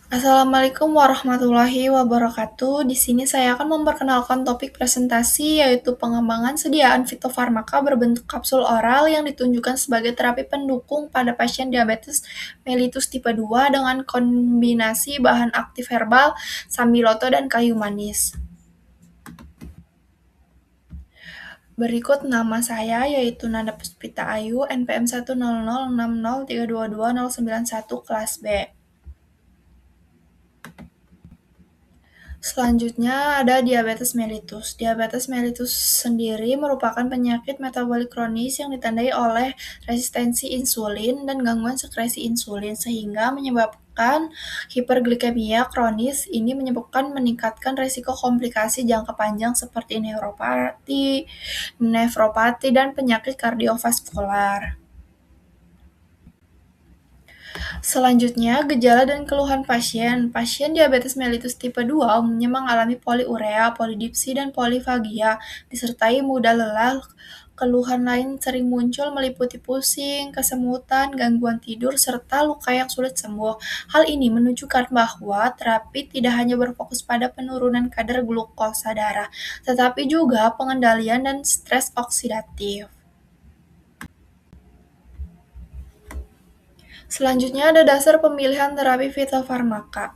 Assalamualaikum warahmatullahi wabarakatuh. Di sini saya akan memperkenalkan topik presentasi yaitu pengembangan sediaan fitofarmaka berbentuk kapsul oral yang ditunjukkan sebagai terapi pendukung pada pasien diabetes mellitus tipe 2 dengan kombinasi bahan aktif herbal, sambiloto, dan kayu manis. Berikut nama saya yaitu Nanda Puspita Ayu, NPM 10060622091 kelas B. Selanjutnya ada diabetes mellitus. Diabetes mellitus sendiri merupakan penyakit metabolik kronis yang ditandai oleh resistensi insulin dan gangguan sekresi insulin sehingga menyebabkan hiperglikemia kronis. Ini menyebabkan meningkatkan risiko komplikasi jangka panjang seperti nefropati, dan penyakit kardiovaskular. Selanjutnya, gejala dan keluhan pasien. Pasien diabetes mellitus tipe 2 umumnya mengalami poliurea, polidipsi, dan polifagia, disertai mudah lelah. Keluhan lain sering muncul meliputi pusing, kesemutan, gangguan tidur, serta luka yang sulit sembuh. Hal ini menunjukkan bahwa terapi tidak hanya berfokus pada penurunan kadar glukosa darah, tetapi juga pengendalian dan stres oksidatif. Selanjutnya ada dasar pemilihan terapi fitofarmaka.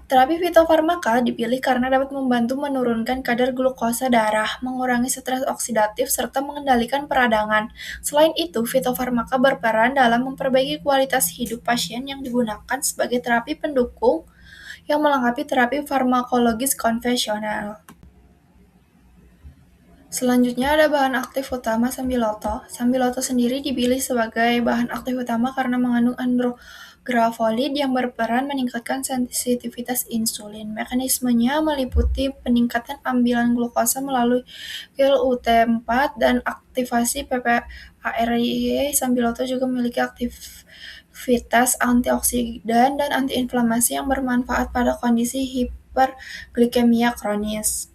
Terapi fitofarmaka dipilih karena dapat membantu menurunkan kadar glukosa darah, mengurangi stres oksidatif, serta mengendalikan peradangan. Selain itu, fitofarmaka berperan dalam memperbaiki kualitas hidup pasien yang digunakan sebagai terapi pendukung yang melengkapi terapi farmakologis konvensional. Selanjutnya ada bahan aktif utama sambiloto. Sambiloto sendiri dipilih sebagai bahan aktif utama karena mengandung andrografolid yang berperan meningkatkan sensitivitas insulin. Mekanismenya meliputi peningkatan ambilan glukosa melalui UT4 dan aktivasi PPARY. Sambiloto juga memiliki aktivitas antioksidan dan antiinflamasi yang bermanfaat pada kondisi hiperglikemia kronis.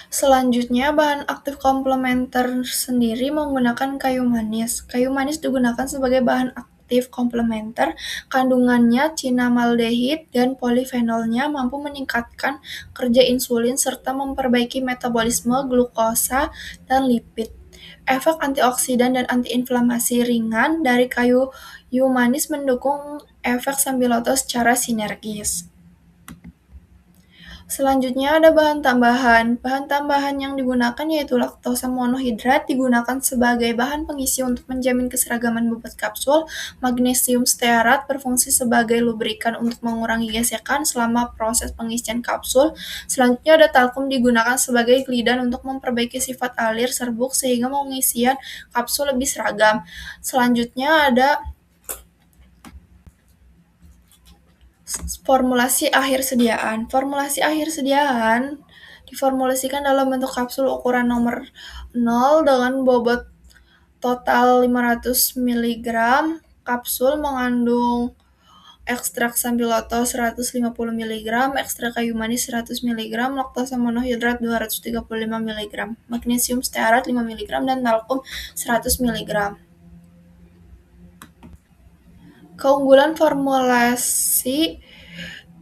Selanjutnya, bahan aktif komplementer sendiri menggunakan kayu manis. Kayu manis digunakan sebagai bahan aktif komplementer. Kandungannya cinamaldehid dan polifenolnya mampu meningkatkan kerja insulin serta memperbaiki metabolisme glukosa dan lipid. Efek antioksidan dan antiinflamasi ringan dari kayu manis mendukung efek sambiloto secara sinergis. Selanjutnya ada bahan tambahan. Bahan tambahan yang digunakan yaitu laktosa monohidrat digunakan sebagai bahan pengisi untuk menjamin keseragaman bobot kapsul. Magnesium stearat berfungsi sebagai lubrikan untuk mengurangi gesekan selama proses pengisian kapsul. Selanjutnya ada talkum digunakan sebagai glidan untuk memperbaiki sifat alir serbuk sehingga pengisian kapsul lebih seragam. Selanjutnya ada formulasi akhir sediaan. Formulasi akhir sediaan diformulasikan dalam bentuk kapsul ukuran nomor 0 dengan bobot total 500 mg. Kapsul mengandung ekstrak sambiloto 150 mg, ekstrak kayu manis 100 mg, laktosa monohidrat 235 mg, magnesium stearat 5 mg, dan talkum 100 mg. Keunggulan formulasi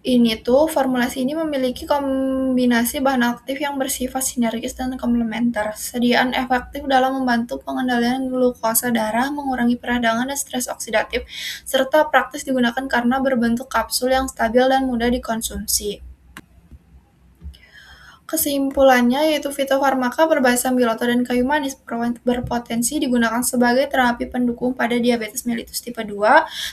ini memiliki kombinasi bahan aktif yang bersifat sinergis dan komplementer. Sediaan efektif dalam membantu pengendalian glukosa darah, mengurangi peradangan dan stres oksidatif, serta praktis digunakan karena berbentuk kapsul yang stabil dan mudah dikonsumsi. Kesimpulannya yaitu fitofarmaka berbasis sambiloto dan kayu manis berpotensi digunakan sebagai terapi pendukung pada diabetes mellitus tipe 2.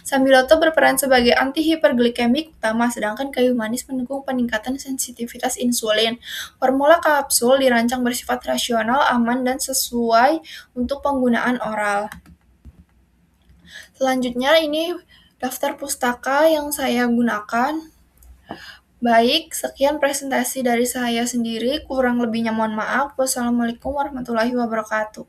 Sambiloto berperan sebagai antihiperglikemik utama, sedangkan kayu manis mendukung peningkatan sensitivitas insulin. Formula kapsul dirancang bersifat rasional, aman, dan sesuai untuk penggunaan oral. Selanjutnya ini daftar pustaka yang saya gunakan. Baik, sekian presentasi dari saya sendiri. Kurang lebihnya mohon maaf. Wassalamualaikum warahmatullahi wabarakatuh.